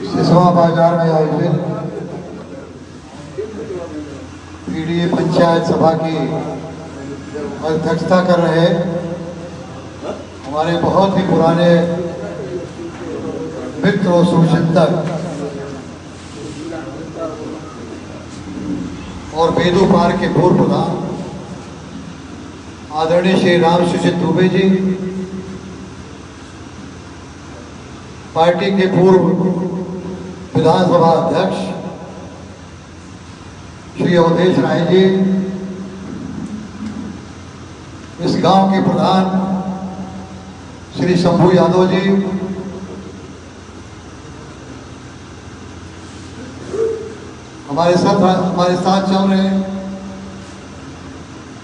सिसवा बाजार में आयोजित पीडीए पंचायत सभा की अध्यक्षता कर रहे हमारे बहुत ही पुराने मित्र और सुचिंतक और बेदू पार के पूर्व प्रधान आदरणीय श्री राम सुचित दुबे जी, पार्टी के पूर्व विधानसभा अध्यक्ष श्री अवधेश राय जी, इस गांव के प्रधान श्री शंभू यादव जी, हमारे साथ चल रहे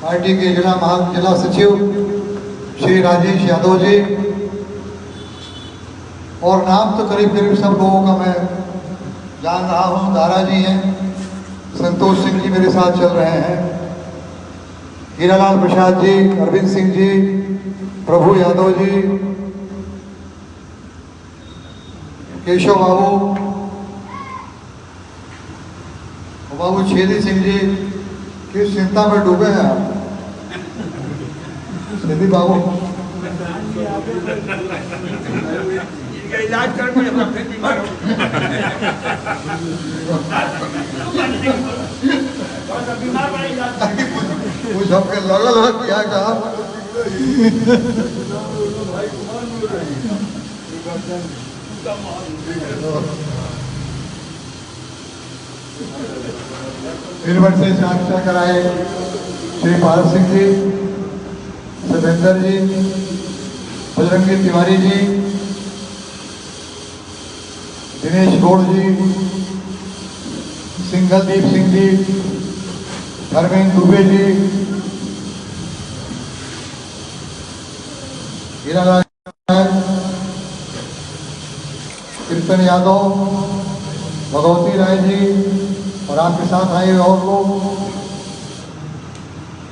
पार्टी के जिला सचिव श्री राजेश यादव जी, और नाम तो करीब सब लोगों का मैं जान रहा हूँ। दारा जी हैं, संतोष सिंह जी मेरे साथ चल रहे हैं, हीरालाल प्रसाद जी, अरविंद सिंह जी, प्रभु यादव जी, केशव बाबू छेदी सिंह जी, किस चिंता में डूबे हैं आप? छेदी बाबू इलाज कर फिर बीमार हो कुछ हमके लगल क्या कहा यूनिवर्सिटी से साक्षात्कार कराए श्री भारत सिंह जी, सतेंद्र जी, बजरंगी तिवारी जी, दिनेश गौड़ जी, सिंघलदीप सिंह जी, धर्मेंद्र दुबे जी, हीरालाल, कीर्तन यादव, भगवती राय जी, और आपके साथ आए और लोग,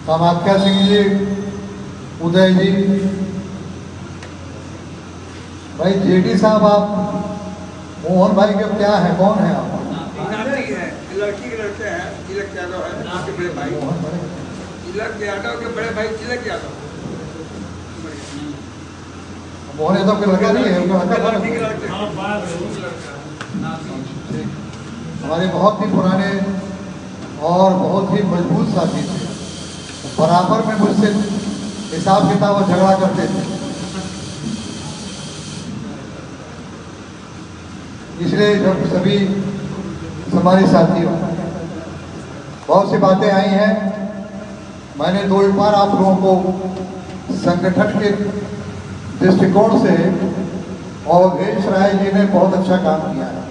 कामाख्या सिंह जी, उदय जी। भाई जेडी साहब, आप मोहन भाई के क्या है, कौन है आप? लड़की के लड़के हैं, तिलक यादव है आपके बड़े भाई, तिलक यादव के बड़े भाई तिलक यादव। मोहन यादव के लड़का नहीं है, उनका हमारे बहुत ही पुराने और बहुत ही मजबूत साथी थे, बराबर में मुझसे हिसाब किताब और झगड़ा करते थे। इसलिए जब सभी हमारे साथियों बहुत सी बातें आई हैं, मैंने दो एक बार आप लोगों को संगठन के दृष्टिकोण से, और अवधेश राय जी ने बहुत अच्छा काम किया है,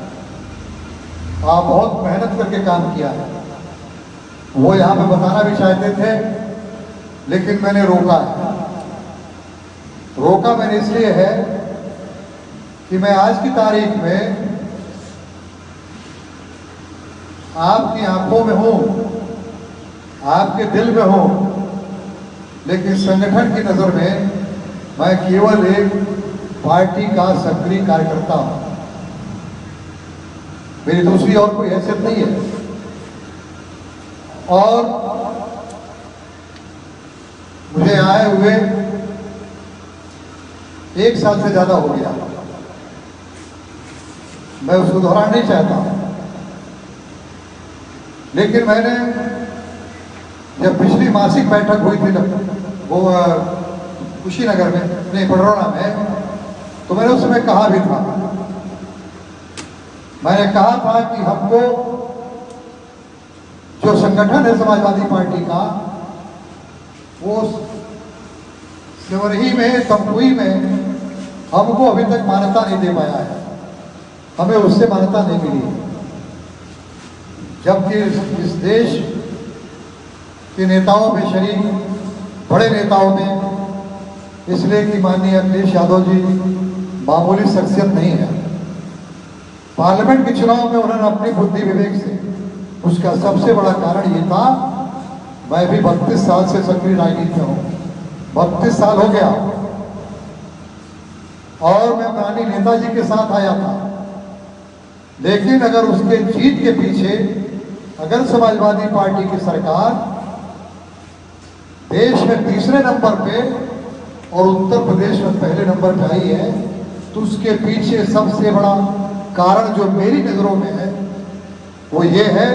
आप बहुत मेहनत करके काम किया है, वो यहाँ पे बताना भी चाहते थे, लेकिन मैंने रोका है। रोका मैंने इसलिए है कि मैं आज की तारीख में आपकी आंखों में हूं, आपके दिल में हूं, लेकिन संगठन की नजर में मैं केवल एक पार्टी का सक्रिय कार्यकर्ता हूं, मेरी दूसरी और कोई हैसियत नहीं है। और मुझे आए हुए 1 साल से ज्यादा हो गया, मैं उसको दोहराना नहीं चाहता, लेकिन मैंने जब पिछली मासिक बैठक हुई थी वो कुशीनगर में, नहीं बड़रौना में, तो मैंने उस समय कहा भी था, मैंने कहा था कि हमको जो संगठन है समाजवादी पार्टी का, वो सिवरही में, तमकुई में हमको अभी तक मान्यता नहीं दे पाया है, हमें उससे मान्यता नहीं मिली, जबकि इस देश के नेताओं में शरीक, बड़े नेताओं में, इसलिए कि माननीय अखिलेश यादव जी मामूली शख्सियत नहीं है। पार्लियामेंट के चुनाव में उन्होंने अपनी बुद्धि विवेक से, उसका सबसे बड़ा कारण ये था, मैं भी 32 साल से सक्रिय राजनीति में हूँ, 32 साल हो गया और मैं माननीय नेताजी के साथ आया था, लेकिन अगर उसके जीत के पीछे अगर समाजवादी पार्टी की सरकार देश में तीसरे नंबर पे और उत्तर प्रदेश में पहले नंबर पे आई है, तो उसके पीछे सबसे बड़ा कारण जो मेरी नजरों में है वो ये है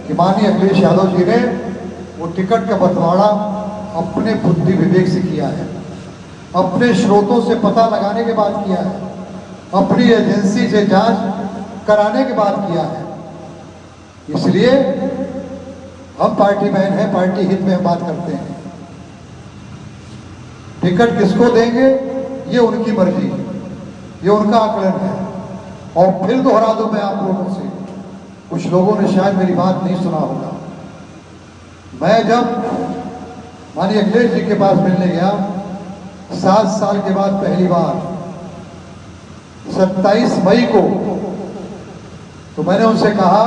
कि माननीय अखिलेश यादव जी ने वो टिकट का बंटवारा अपने बुद्धि विवेक से किया है, अपने स्रोतों से पता लगाने के बाद किया है, अपनी एजेंसी से जांच कराने के बाद किया है। इसलिए हम पार्टी मैन हैं, पार्टी हित में हम बात करते हैं। टिकट किसको देंगे ये उनकी मर्जी है, ये उनका आकलन है। और फिर दोहरा दूं मैं आप लोगों से, कुछ लोगों ने शायद मेरी बात नहीं सुना होगा। मैं जब माननीय अखिलेश जी के पास मिलने गया 7 साल के बाद पहली बार 27 मई को, तो मैंने उनसे कहा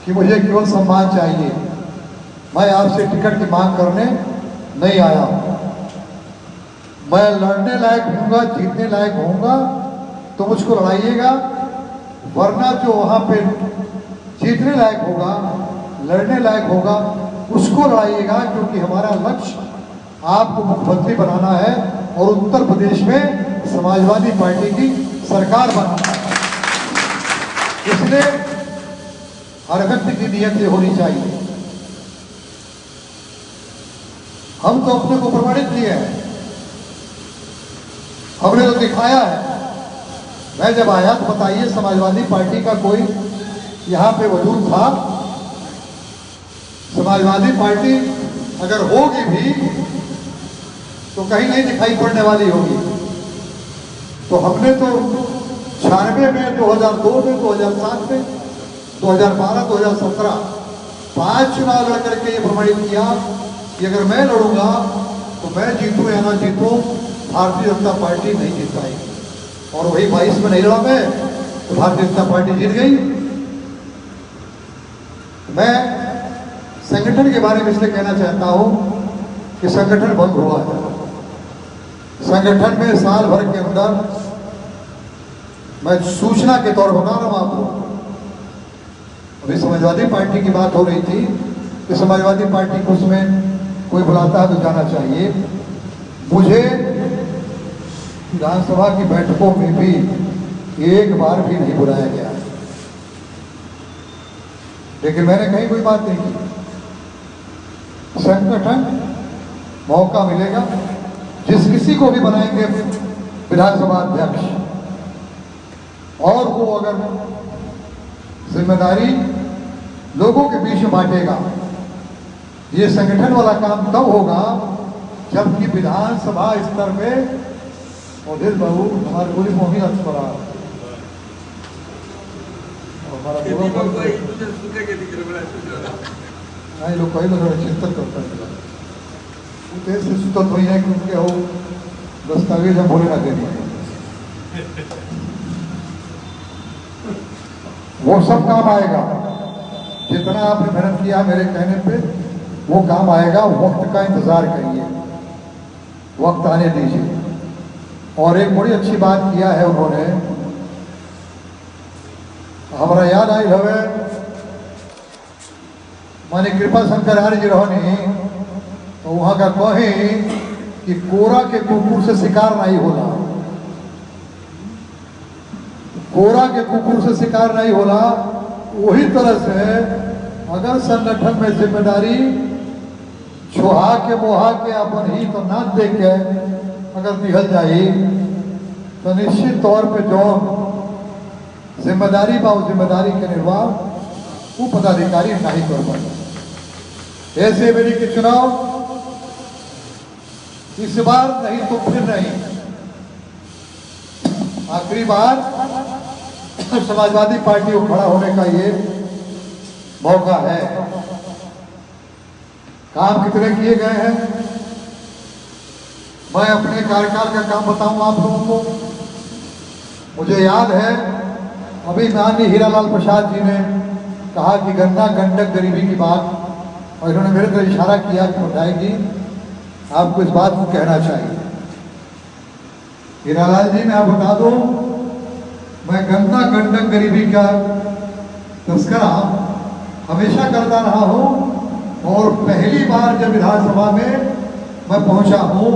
कि मुझे केवल सम्मान चाहिए, मैं आपसे टिकट की मांग करने नहीं आया हूं। मैं लड़ने लायक हूँगा, जीतने लायक होऊंगा तो मुझको लड़ाइएगा, वरना जो वहां पे जीतने लायक होगा, लड़ने लायक होगा, उसको लड़ाइएगा, क्योंकि हमारा लक्ष्य आपको मुख्यमंत्री बनाना है और उत्तर प्रदेश में समाजवादी पार्टी की सरकार बनाना है। इसलिए हर व्यक्ति की नीयत ये होनी चाहिए। हम तो अपने को प्रमाणित किए हैं, हमने तो दिखाया है। मैं जब आया तो बताइए समाजवादी पार्टी का कोई यहाँ पे वजूद था? समाजवादी पार्टी अगर होगी भी तो कहीं नहीं दिखाई पड़ने वाली होगी। तो हमने तो 96 में, 2002 में, 2007 में, 2012, 2017 5 चुनाव लड़ करके ये प्रमाणित किया कि अगर मैं लड़ूंगा तो मैं जीतूं या ना जीतूं, भारतीय जनता पार्टी नहीं जीत पाएगी। और वही 22 में नहीं लड़ा मैं तो भारतीय जनता पार्टी जीत गई। मैं संगठन के बारे में इसलिए कहना चाहता हूं कि संगठन बंद हुआ है। संगठन में साल भर के अंदर मैं सूचना के तौर बता रहा हूं आपको। अभी समाजवादी पार्टी की बात हो रही थी कि समाजवादी पार्टी को उसमें कोई बुलाता है तो जाना चाहिए। मुझे विधानसभा की बैठकों में भी एक बार भी नहीं बुलाया गया, लेकिन मैंने कहीं कोई बात नहीं की। संगठन मौका मिलेगा, जिस किसी को भी बनाएंगे विधानसभा अध्यक्ष, और वो अगर जिम्मेदारी लोगों के बीच में बांटेगा। ये संगठन वाला काम तब होगा जबकि विधानसभा स्तर पे और बाबू हमारे पूरी मोहित अक्षरा नहीं लोग कई लोग चिंतन करता है देश से सूचत हुई है कि उनके हो दस्तावेज हम बोले ना देनी है। वो सब काम आएगा, जितना आपने मेहनत किया मेरे कहने पे वो काम आएगा। वक्त का इंतजार करिए, वक्त आने दीजिए। और एक बड़ी अच्छी बात किया है उन्होंने, हमारा याद आई हवे माने कृपा शंकर आर्य जी रहनी, तो वहां का कहे कि कोरा के कुकुर से शिकार नहीं होला, कोरा के कुकुर से शिकार नहीं होला। वही तरह से अगर संगठन में जिम्मेदारी छुहा के मोहा के अपन ही तो ना दे के अगर दिहल जाए तो निश्चित तौर पे जो जिम्मेदारी बा जिम्मेदारी के निर्वाह वो पदाधिकारी नहीं कर पाए। ऐसे मेरी के चुनाव इस बार नहीं तो फिर नहीं, आखिरी बार समाजवादी पार्टी को खड़ा होने का ये मौका है। काम कितने किए गए हैं, मैं अपने कार्यकाल का काम बताऊं आप लोगों को। मुझे याद है अभी माननीय हीरालाल प्रसाद जी ने कहा कि गंगा गंडक गरीबी की बात, और इन्होंने मेरे तरफ इशारा किया कि बताएगी आपको इस बात को कहना चाहिए। हीरालाल जी, मैं आप बता दूं, मैं गन्ना गंडक गरीबी का तस्करा हमेशा करता रहा हूं, और पहली बार जब विधानसभा में मैं पहुंचा हूं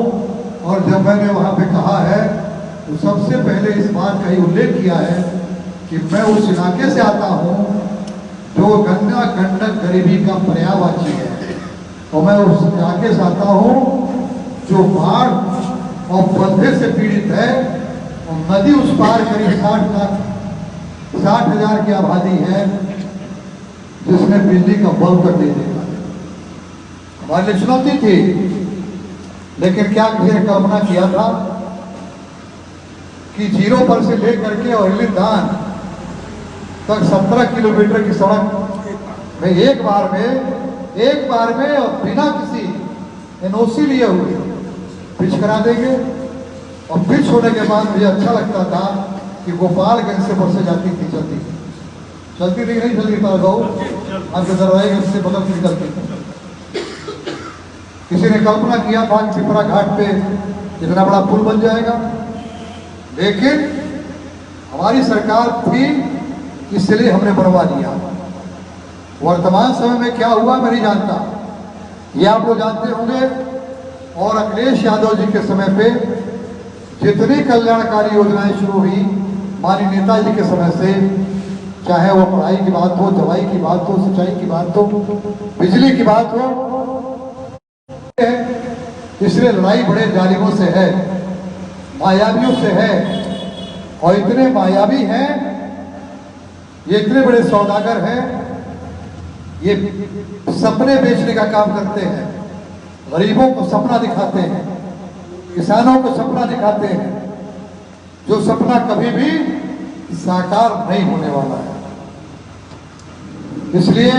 और जब मैंने वहां पे कहा है तो सबसे पहले इस बात का ही उल्लेख किया है कि मैं उस इलाके से आता हूं जो गन्ना गंडक गरीबी का पर्यायवाची है, और मैं उस इलाके से आता हूं जो बाढ़ और बंधे से पीड़ित है, और नदी उस पार करीब 60,000 की आबादी है जिसमें बिजली का बल्ब तक नहीं देखा। हमारे लिए चुनौती थी, लेकिन क्या किसी ने कल्पना किया था कि 0 पर से लेकर के और हिलिदान तक 17 किलोमीटर की सड़क में एक बार में और बिना किसी एनओसी लिए हुए पिच करा देंगे। और पिच होने के बाद मुझे अच्छा लगता था कि गोपालगंज से बसें जाती थी, चलती थी नहीं चलती था गौ आपके दरवाजे से बगल से निकलती थी। किसी ने कल्पना किया था कि पिपरा घाट पे इतना बड़ा पुल बन जाएगा, लेकिन हमारी सरकार थी इसलिए हमने बनवा दिया। वर्तमान समय में क्या हुआ मैं नहीं जानता, ये आप लोग जानते होंगे। और अखिलेश यादव जी के समय पे जितनी कल्याणकारी योजनाएं शुरू हुई माननीय नेताजी के समय से, चाहे वो पढ़ाई की बात हो, दवाई की बात हो, सिंचाई की बात हो, बिजली की बात हो, इसलिए लड़ाई बड़े जालिमों से है, मायावियों से है। और इतने मायावी हैं, ये इतने बड़े सौदागर हैं, ये सपने बेचने का काम करते हैं, गरीबों को सपना दिखाते हैं, किसानों को सपना दिखाते हैं, जो सपना कभी भी साकार नहीं होने वाला है। इसलिए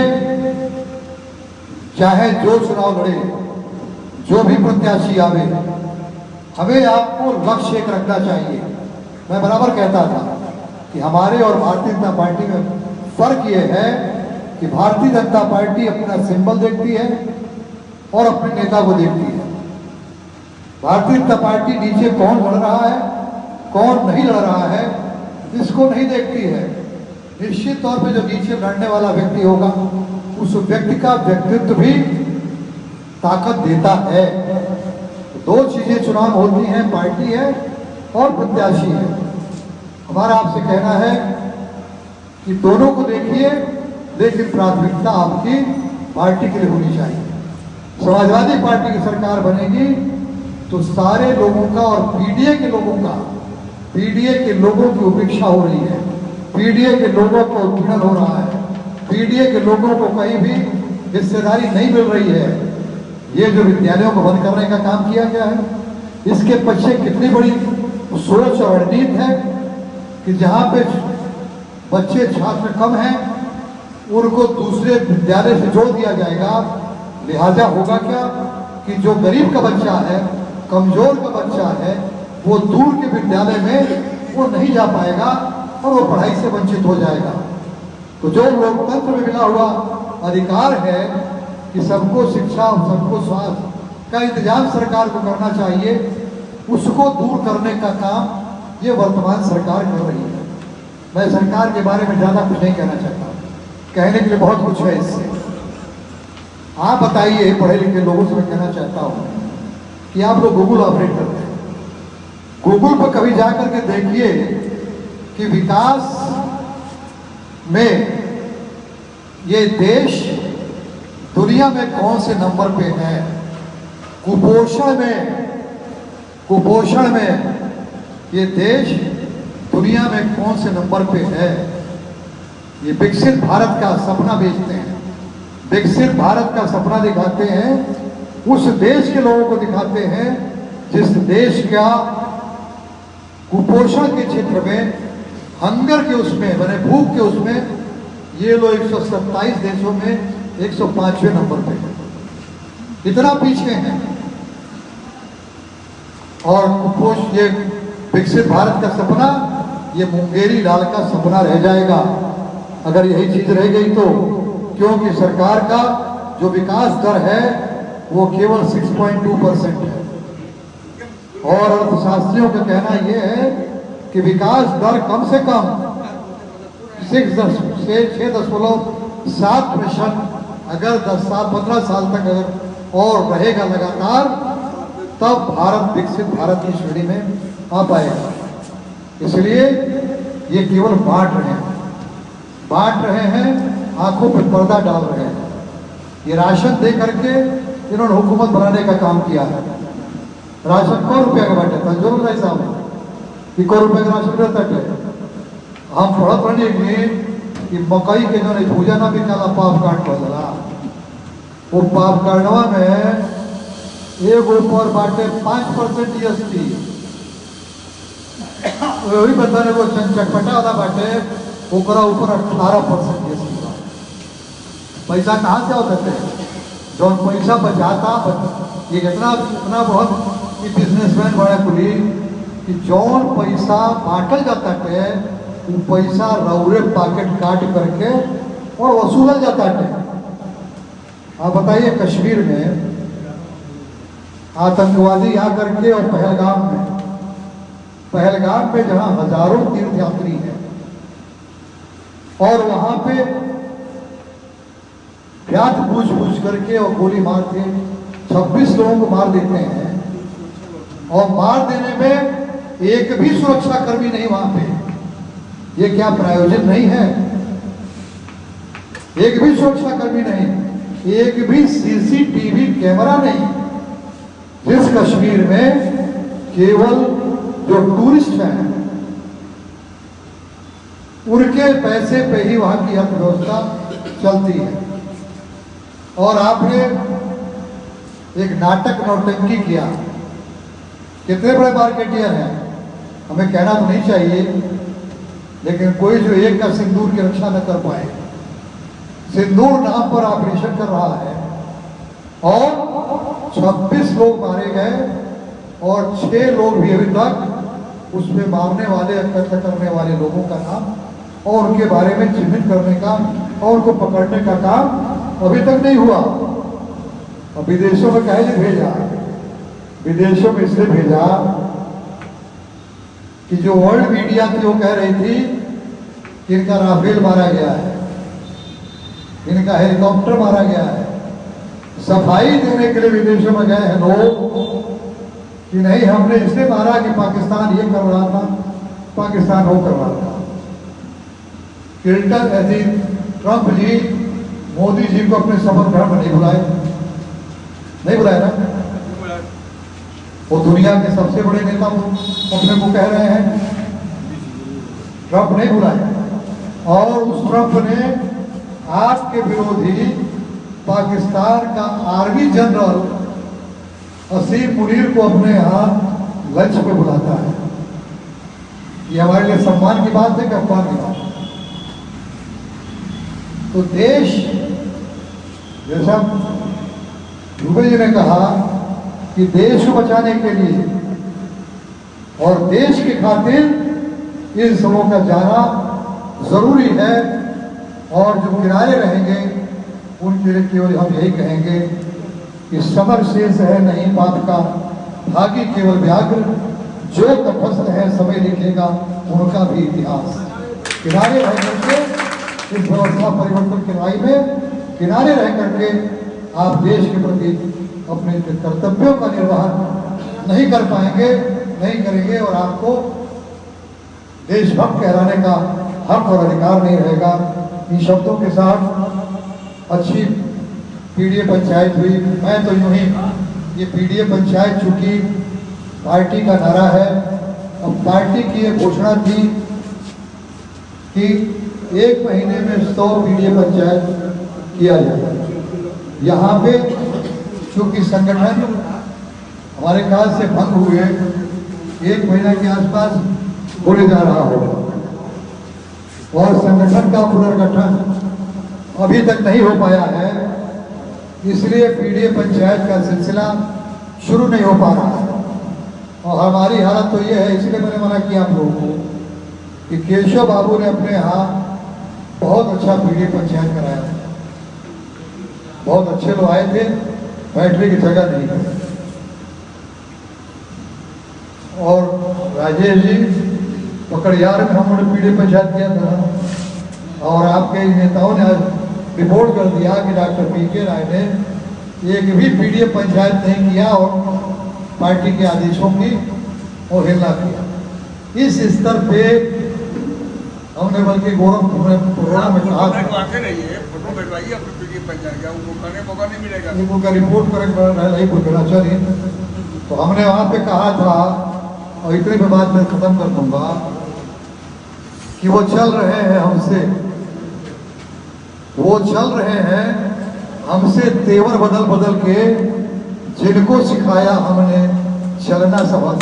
चाहे जो चुनाव लड़े, जो भी प्रत्याशी आवे, हमें आपको लक्ष्य एक रखना चाहिए। मैं बराबर कहता था कि हमारे और भारतीय जनता पार्टी में फर्क यह है कि भारतीय जनता पार्टी अपना सिंबल देखती है और अपने नेता को देखती है। भारतीय जनता पार्टी नीचे कौन लड़ रहा है, कौन नहीं लड़ रहा है, इसको नहीं देखती है। निश्चित तौर पे जो नीचे लड़ने वाला व्यक्ति होगा उस व्यक्ति का व्यक्तित्व भी ताकत देता है। दो चीजें चुनाव होती हैं, पार्टी है और प्रत्याशी है। हमारा आपसे कहना है कि दोनों को देखिए, लेकिन प्राथमिकता आपकी पार्टी के लिए होनी चाहिए। समाजवादी पार्टी की सरकार बनेगी तो सारे लोगों का और पीडीए के लोगों की उपेक्षा हो रही है, पीडीए के लोगों को उत्पीड़न हो रहा है, पीडीए के लोगों को कहीं भी हिस्सेदारी नहीं मिल रही है। ये जो विद्यालयों को बंद करने का काम किया गया है, इसके पीछे कितनी बड़ी सोच और रणनीति है कि जहाँ पे बच्चे छात्र कम हैं उनको दूसरे विद्यालय से जोड़ दिया जाएगा। लिहाजा होगा क्या कि जो गरीब का बच्चा है, कमजोर का बच्चा है, वो दूर के विद्यालय में वो नहीं जा पाएगा और वो पढ़ाई से वंचित हो जाएगा। तो जो लोकतंत्र में मिला हुआ अधिकार है कि सबको शिक्षा और सबको स्वास्थ्य का इंतजाम सरकार को करना चाहिए, उसको दूर करने का काम ये वर्तमान सरकार कर रही है। मैं सरकार के बारे में ज़्यादा कुछ नहीं कहना चाहता, कहने के लिए बहुत कुछ है इससे। आप बताइए, पढ़े लिखे लोगों से मैं कहना चाहता हूँ कि आप लोग गूगल ऑपरेट करते हैं, गूगल पर कभी जाकर के देखिए कि विकास में ये देश दुनिया में कौन से नंबर पे है। कुपोषण में ये देश दुनिया में कौन से नंबर पे है। ये विकसित भारत का सपना बेचते हैं, विकसित भारत का सपना दिखाते हैं, उस देश के लोगों को दिखाते हैं जिस देश का कुपोषण के क्षेत्र में, हंगर के उसमें, माने भूख के उसमें ये लोग 127 देशों में 105वें नंबर पे है, इतना पीछे हैं। और ये विकसित भारत का सपना ये मुंगेरी लाल का सपना रह जाएगा अगर यही चीज रह गई तो, क्योंकि सरकार का जो विकास दर है वो केवल 6.2% है। और अर्थशास्त्रियों का कहना यह है कि विकास दर कम से कम 6.7% अगर 10-15 साल तक अगर और रहेगा लगातार, तब भारत विकसित भारत की श्रेणी में आ पाएगा। इसलिए ये केवल बांट रहे हैं, आंखों पर पर्दा डाल रहे हैं। ये राशन दे करके इन्होंने हुकूमत बनाने का काम किया है। राशन कौ रुपया का बांटे तंजोर नहीं साहब कि कौ रुपये का राशन रहता है। हम पढ़त रही कि मकई के जो पूजा ना भी काला पाप काट बदला, वो पाप काटवा में एक ऊपर बांटे 5% GST, वही बताने वो चटपटा वाला बांटे ओकरा ऊपर 18% GST। पैसा कहाँ से होते थे? जो पैसा बचाता ये इतना बहुत बिजनेसमैन बड़ा खुली कि जौन पैसा बांटल जाता है वो पैसा रौरे पॉकेट काट करके और वसूला जाता है। आप बताइए, कश्मीर में आतंकवादी आकर के और पहलगाम में जहां हजारों तीर्थयात्री हैं और वहां पे प्यात पूछ करके और गोली मार के 26 लोगों को मार देते हैं, और मार देने में एक भी सुरक्षा कर्मी नहीं वहां पे। ये क्या प्रायोजन नहीं है? एक भी सुरक्षा कर्मी नहीं, एक भी CCTV कैमरा नहीं। जिस कश्मीर में केवल जो टूरिस्ट हैं उनके पैसे पे ही वहां की अर्थव्यवस्था चलती है। और आपने एक नाटक नौटंकी किया। कितने बड़े मार्केटियर हैं, हमें कहना तो नहीं चाहिए, लेकिन कोई जो एक का सिंदूर की रक्षा न कर पाए, सिंदूर नाम पर ऑपरेशन कर रहा है और 26 लोग मारे गए और 6 लोग भी अभी तक उसमें मारने वाले, कत्ल करने वाले लोगों का नाम और उनके बारे में चिन्हित करने का और उनको पकड़ने का काम अभी तक नहीं हुआ। और विदेशों में कहे भेजा, विदेशों में इसलिए भेजा कि जो वर्ल्ड मीडिया थी वो कह रही थी कि इनका राफेल मारा गया है, इनका हेलीकॉप्टर मारा गया है। सफाई देने के लिए विदेशों में गए हैं लोग कि नहीं, हमने इसलिए मारा कि पाकिस्तान ये कर रहा था, पाकिस्तान वो कर रहा था। ट्रंप जी मोदी जी को अपने शपथ ग्रहण में नहीं बुलाए ना। वो दुनिया के सबसे बड़े नेता अपने को कह रहे हैं, ट्रंप नहीं बुलाए। और उस ट्रंप ने आपके विरोधी पाकिस्तान का आर्मी जनरल असीम मुनीर को अपने यहाँ लंच पे बुलाता है। ये हमारे लिए सम्मान की बात है कि अपमान की बात है? तो देश, जैसा दुबे जी ने कहा कि देश को बचाने के लिए और देश की खातिर इन सबों का जाना जरूरी है। और जो किनारे रहेंगे उनके लिए केवल हम यही कहेंगे कि समर शेष है नहीं पाप का, भागी केवल व्याघ्र, जो तपस्या है समय लिखेगा उनका भी इतिहास। किनारे रह करके इस व्यवस्था परिवर्तन की लड़ाई में किनारे रह करके आप देश के प्रति अपने कर्तव्यों का निर्वहन नहीं कर पाएंगे, नहीं करेंगे, और आपको देशभक्त कहलाने का हक और अधिकार नहीं रहेगा। इन शब्दों के साथ अच्छी पीडीए पंचायत हुई। मैं तो यूं ही, ये पीडीए पंचायत चूंकि पार्टी का नारा है, अब पार्टी की एक घोषणा थी कि 1 महीने में 100 पीडीए पंचायत किया जाए। यहाँ पे चूंकि संगठन हमारे ख्याल से भंग हुए 1 महीने के आसपास होने जा रहा होगा, और संगठन का पुनर्गठन अभी तक नहीं हो पाया है, इसलिए पीडीए पंचायत का सिलसिला शुरू नहीं हो पा रहा है। और हमारी हालत तो ये है, इसलिए मैंने मना किया आप लोगों को कि केशव बाबू ने अपने यहाँ बहुत अच्छा पीडीए पंचायत कराया था। बहुत अच्छे लोग आए थे, बैठने की जगह नहीं है। और राजेश जी पकड़ियार में हमने पीढ़ी पंचायत किया था और आपके नेताओं ने आज रिपोर्ट कर दिया कि डॉक्टर पीके राय ने एक भी पीडीएफ पंचायत नहीं किया और पार्टी के आदेशों की अवहेलना किया। इस स्तर पे हमने बल्कि गौरव प्रोग्राम में कहा था फोटो बैठवाइए अपने पीडीएफ पंचायत का, उनको करने मौका नहीं मिलेगा। उनका रिपोर्ट करें तो हमने वहाँ पे कहा था, और इतनी भी बात मैं खत्म कर दूंगा, कि वो चल रहे हैं हमसे तेवर बदल बदल के, जिनको सिखाया हमने चलना सबक।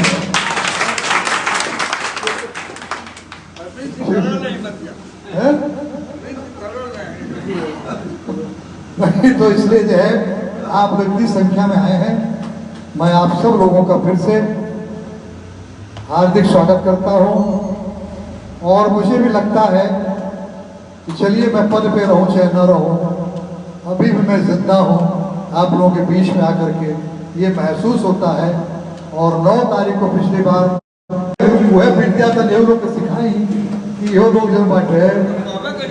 नहीं तो इसलिए जो है आप लोग इतनी संख्या में आए हैं, मैं आप सब लोगों का फिर से हार्दिक स्वागत करता हूं। और मुझे भी लगता है कि चलिए मैं पद पे रहूं चाहे न रहूं, अभी भी मैं जिंदा हूं आप लोगों के बीच में आकर के, ये महसूस होता है। और 9 तारीख को पिछली बार वह विद्या तो नेहरू को सिखाई कि यो लोग जब बैठे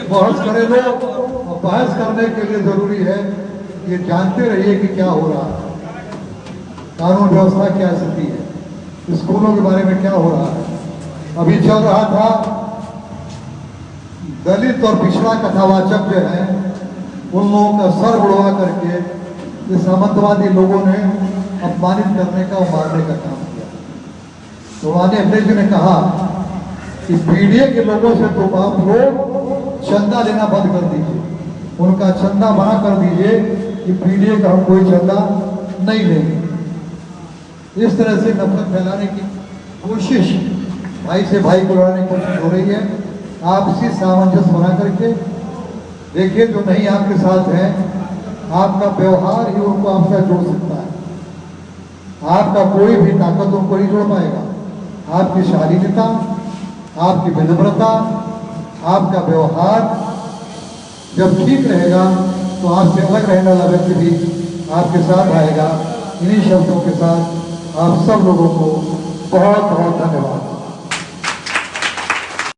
बहस करे लो, और बहस करने के लिए जरूरी है कि जानते रहिए कि क्या हो रहा है, कानून व्यवस्था क्या स्थिति है, स्कूलों के बारे में क्या हो रहा है। अभी चल रहा था दलित और पिछड़ा कथावाचक जो है उन लोगों का सर उड़वा करके ये सामंतवादी लोगों ने अपमानित करने का और मारने का काम किया। तो माननीय अध्यक्ष जी ने कहा कि पीडीए के लोगों से तो आप लोग चंदा लेना बंद कर दीजिए, उनका चंदा मना कर दीजिए कि पीडीए का हम कोई चंदा नहीं लेंगे। इस तरह से नफरत फैलाने की कोशिश, भाई से भाई को लड़ाने की कोशिश हो रही है। आपसी सामंजस्य बना करके देखिए, जो नहीं आपके साथ है, आपका व्यवहार ही उनको आपसे जोड़ सकता है। आपका कोई भी ताकत उनको नहीं जोड़ पाएगा। आपकी शालीनता, आपकी विनम्रता, आपका व्यवहार जब ठीक रहेगा तो आपसे अलग रहने वाला व्यक्ति भी आपके साथ आएगा। इन्हीं शब्दों के साथ आप सब लोगों को बहुत बहुत धन्यवाद।